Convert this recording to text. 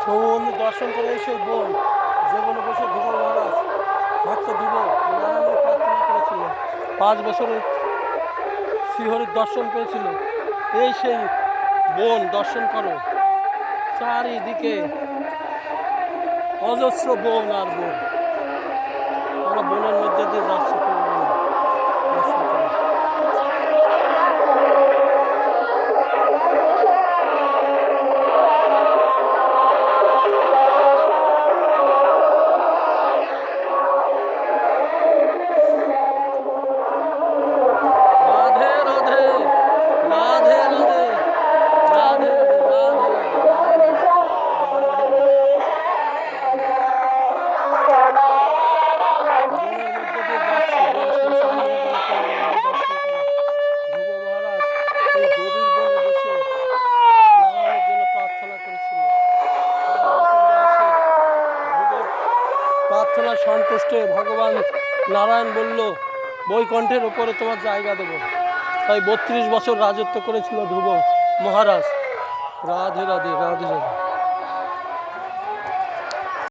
সৌবন্ধু দর্শন করে সেই বোন যে বনে বসে ধ্রুব মহারাজ ভক্ত ধ্রুব নারায়ণ প্রার্থনা করেছিল, 5 বছরের শ্রীহরির দর্শন পেয়েছিল। এই সেই বন দর্শন করো, চারিদিকে অজস্র বন আর বন। আমরা বনের মধ্যে দিয়ে যাচ্ছি, দর্শন করো। প্রার্থনা সন্তুষ্ট ভগবান নারায়ণ বলল, বৈকুণ্ঠের ওপরে তোমার জায়গা দেব। তাই 32 বছর রাজত্ব করেছিল ধ্রুব মহারাজ। রাধে রাধে রাধে রাধে।